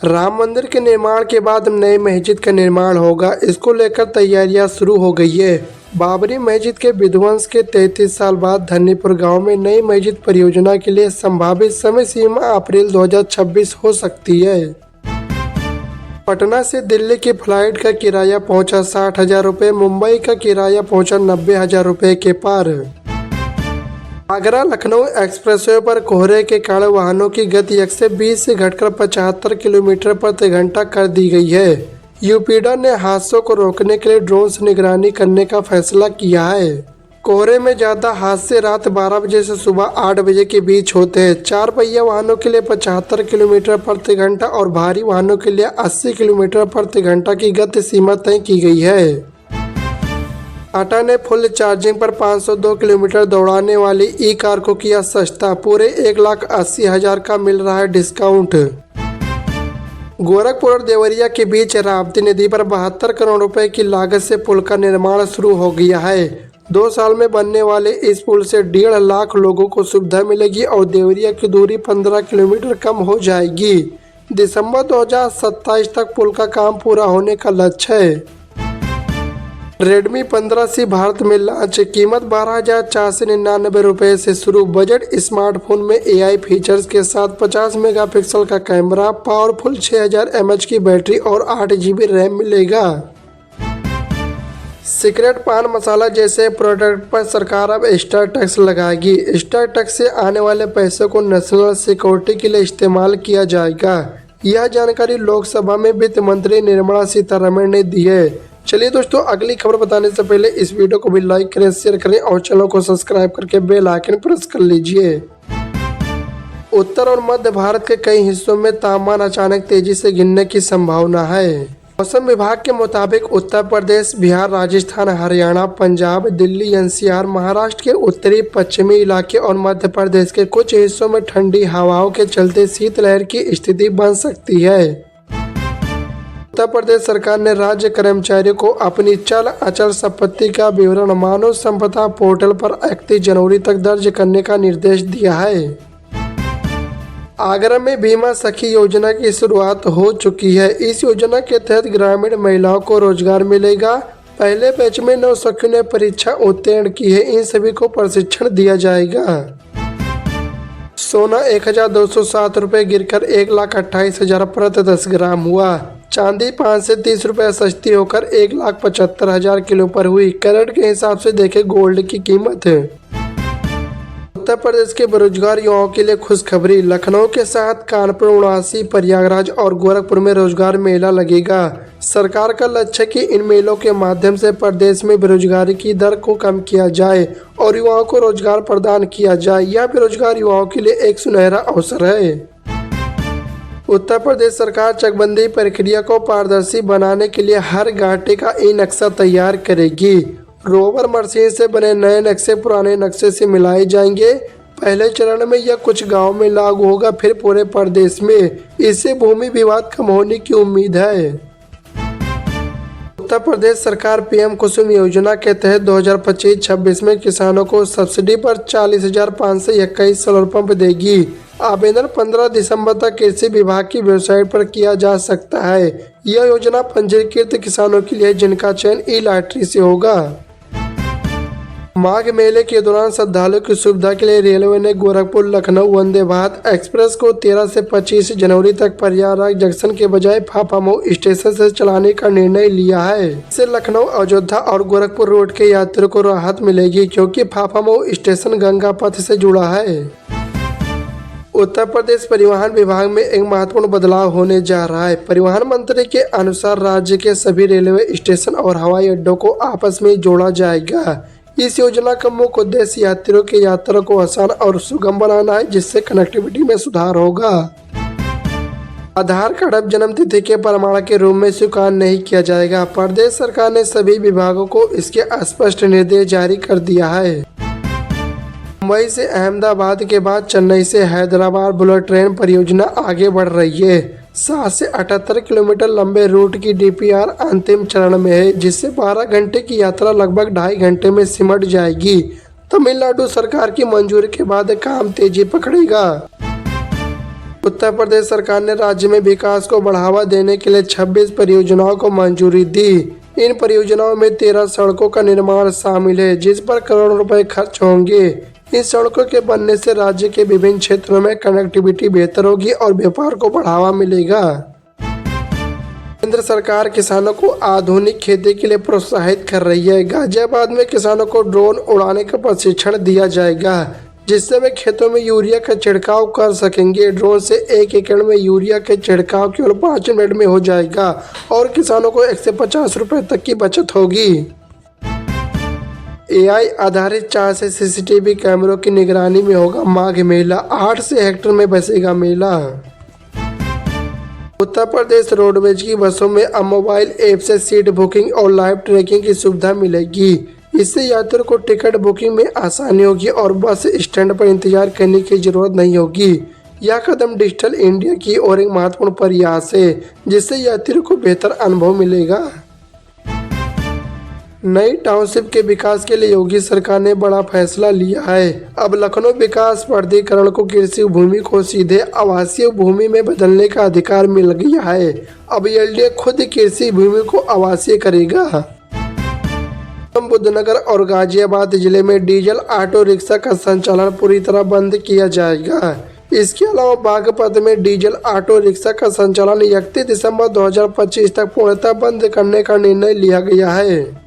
राम मंदिर के निर्माण के बाद नई मस्जिद का निर्माण होगा। इसको लेकर तैयारियां शुरू हो गई है। बाबरी मस्जिद के विध्वंस के 33 साल बाद धन्नीपुर गांव में नई मस्जिद परियोजना के लिए संभावित समय सीमा अप्रैल 2026 हो सकती है। पटना से दिल्ली की फ्लाइट का किराया पहुंचा 60,000 रुपये, मुंबई का किराया पहुंचा 90,000 रुपये के पार। आगरा लखनऊ एक्सप्रेसवे पर कोहरे के कारण वाहनों की गति 120 से घटकर 75 किलोमीटर प्रति घंटा कर दी गई है। यूपीडा ने हादसों को रोकने के लिए ड्रोन से निगरानी करने का फैसला किया है। कोहरे में ज़्यादा हादसे रात 12 बजे से सुबह 8 बजे के बीच होते हैं। 4 पहिया वाहनों के लिए 75 किलोमीटर प्रति घंटा और भारी वाहनों के लिए 80 किलोमीटर प्रति घंटा की गति सीमा तय की गई है। टाटा ने फुल चार्जिंग पर 502 किलोमीटर दौड़ाने वाली ई कार को किया सस्ता। पूरे 1,80,000 का मिल रहा है डिस्काउंट। गोरखपुर और देवरिया के बीच राप्ती नदी पर 72 करोड़ रुपए की लागत से पुल का निर्माण शुरू हो गया है। 2 साल में बनने वाले इस पुल से 1.5 लाख लोगों को सुविधा मिलेगी और देवरिया की दूरी 15 किलोमीटर कम हो जाएगी। दिसंबर 2027 तक पुल का काम पूरा होने का लक्ष्य है। रेडमी 15C भारत में लॉन्च। कीमत 12,499 रुपये से शुरू। बजट स्मार्टफोन में AI फीचर्स के साथ 50 मेगापिक्सल का कैमरा, पावरफुल 6000 mAh की बैटरी और 8 GB रैम मिलेगा। सिगरेट, पान मसाला जैसे प्रोडक्ट पर सरकार अब एक्स्ट्रा टैक्स लगाएगी। एक्स्ट्रा टैक्स से आने वाले पैसों को नेशनल सिक्योरिटी के लिए इस्तेमाल किया जाएगा। यह जानकारी लोकसभा में वित्त मंत्री निर्मला सीतारमण ने दी है। चलिए दोस्तों, अगली खबर बताने से पहले इस वीडियो को भी लाइक करें, शेयर करें और चैनल को सब्सक्राइब करके बेल आइकन प्रेस कर लीजिए। उत्तर और मध्य भारत के कई हिस्सों में तापमान अचानक तेजी से गिरने की संभावना है। मौसम विभाग के मुताबिक उत्तर प्रदेश, बिहार, राजस्थान, हरियाणा, पंजाब, दिल्ली, NCR, महाराष्ट्र के उत्तरी पश्चिमी इलाके और मध्य प्रदेश के कुछ हिस्सों में ठंडी हवाओं के चलते शीतलहर की स्थिति बन सकती है। उत्तर प्रदेश सरकार ने राज्य कर्मचारियों को अपनी चल अचल संपत्ति का विवरण मानव संपदा पोर्टल पर 31 जनवरी तक दर्ज करने का निर्देश दिया है। आगरा में बीमा सखी योजना की शुरुआत हो चुकी है। इस योजना के तहत ग्रामीण महिलाओं को रोजगार मिलेगा। पहले बैच में 9 सखियों ने परीक्षा उत्तीर्ण की है। इन सभी को प्रशिक्षण दिया जाएगा। सोना 1,207 रुपये गिरकर 1,28,000 प्रति 10 ग्राम हुआ। चांदी 5 से 30 रुपये सस्ती होकर 1,75,000 किलो पर हुई। कैरेट के हिसाब से देखें गोल्ड की कीमत है। उत्तर प्रदेश के बेरोजगार युवाओं के लिए खुशखबरी। लखनऊ के साथ कानपुर, वाराणसी, प्रयागराज और गोरखपुर में रोजगार मेला लगेगा। सरकार का लक्ष्य है कि इन मेलों के माध्यम से प्रदेश में बेरोजगारी की दर को कम किया जाए और युवाओं को रोजगार प्रदान किया जाए। यह बेरोजगार युवाओं के लिए एक सुनहरा अवसर है। उत्तर प्रदेश सरकार चकबंदी प्रक्रिया को पारदर्शी बनाने के लिए हर घाटे का ई-नक्शा तैयार करेगी। रोवर मशीन से बने नए नक्शे पुराने नक्शे से मिलाए जाएंगे। पहले चरण में यह कुछ गांव में लागू होगा, फिर पूरे प्रदेश में। इससे भूमि विवाद कम होने की उम्मीद है। उत्तर प्रदेश सरकार PM कुसुम योजना के तहत 2025-26 में किसानों को सब्सिडी पर 40,521 सोलर पंप देगी। आवेदन 15 दिसंबर तक कृषि विभाग की वेबसाइट पर किया जा सकता है। यह योजना पंजीकृत किसानों के लिए जिनका चयन ई-लॉटरी से होगा। माघ मेले के दौरान श्रद्धालुओं की सुविधा के लिए रेलवे ने गोरखपुर लखनऊ वंदे भारत एक्सप्रेस को 13 से 25 जनवरी तक प्रयागराज जंक्शन के बजाय फाफामऊ स्टेशन से चलाने का निर्णय लिया है। इससे लखनऊ, अयोध्या और गोरखपुर रोड के यात्रियों को राहत मिलेगी, क्योंकि फाफामऊ स्टेशन गंगा पथ से जुड़ा है। उत्तर प्रदेश परिवहन विभाग में एक महत्वपूर्ण बदलाव होने जा रहा है। परिवहन मंत्री के अनुसार राज्य के सभी रेलवे स्टेशन और हवाई अड्डों को आपस में जोड़ा जाएगा। इस योजना का मुख्य उद्देश्य यात्रियों की यात्रा को आसान और सुगम बनाना है, जिससे कनेक्टिविटी में सुधार होगा। आधार कार्ड अब जन्म तिथि के प्रमाण के रूप में स्वीकार नहीं किया जाएगा। प्रदेश सरकार ने सभी विभागों को इसके स्पष्ट निर्देश जारी कर दिया है। मुंबई से अहमदाबाद के बाद चेन्नई से हैदराबाद बुलेट ट्रेन परियोजना आगे बढ़ रही है। 7 से 78 किलोमीटर लंबे रूट की DPR अंतिम चरण में है, जिससे 12 घंटे की यात्रा लगभग 2.5 घंटे में सिमट जाएगी। तमिलनाडु सरकार की मंजूरी के बाद काम तेजी पकड़ेगा। उत्तर प्रदेश सरकार ने राज्य में विकास को बढ़ावा देने के लिए 26 परियोजनाओं को मंजूरी दी। इन परियोजनाओं में 13 सड़कों का निर्माण शामिल है, जिस पर करोड़ों रुपए खर्च होंगे। इन सड़कों के बनने से राज्य के विभिन्न क्षेत्रों में कनेक्टिविटी बेहतर होगी और व्यापार को बढ़ावा मिलेगा। केंद्र सरकार किसानों को आधुनिक खेती के लिए प्रोत्साहित कर रही है। गाजियाबाद में किसानों को ड्रोन उड़ाने का प्रशिक्षण दिया जाएगा, जिससे वे खेतों में यूरिया का छिड़काव कर सकेंगे। ड्रोन से 1 एकड़ में यूरिया के छिड़काव केवल 5 मिनट में हो जाएगा और किसानों को 150 रुपए तक की बचत होगी। AI आधारित 4 से CCTV कैमरों की निगरानी में होगा माघ मेला। 8 से हेक्टेयर में बसेगा मेला। उत्तर प्रदेश रोडवेज की बसों में अब मोबाइल ऐप से सीट बुकिंग और लाइव ट्रैकिंग की सुविधा मिलेगी। इससे यात्रियों को टिकट बुकिंग में आसानी होगी और बस स्टैंड पर इंतजार करने की जरूरत नहीं होगी। यह कदम डिजिटल इंडिया की ओर एक महत्वपूर्ण प्रयास है, जिससे यात्रियों को बेहतर अनुभव मिलेगा। नई टाउनशिप के विकास के लिए योगी सरकार ने बड़ा फैसला लिया है। अब लखनऊ विकास प्राधिकरण को कृषि भूमि को सीधे आवासीय भूमि में बदलने का अधिकार मिल गया है। अब LDA खुद कृषि भूमि को आवासीय करेगा। बुद्धनगर और गाजियाबाद जिले में डीजल ऑटो रिक्शा का संचालन पूरी तरह बंद किया जाएगा। इसके अलावा बागपत में डीजल ऑटो रिक्शा का संचालन 31 दिसंबर 2025 तक पूर्णतः बंद करने का निर्णय लिया गया है।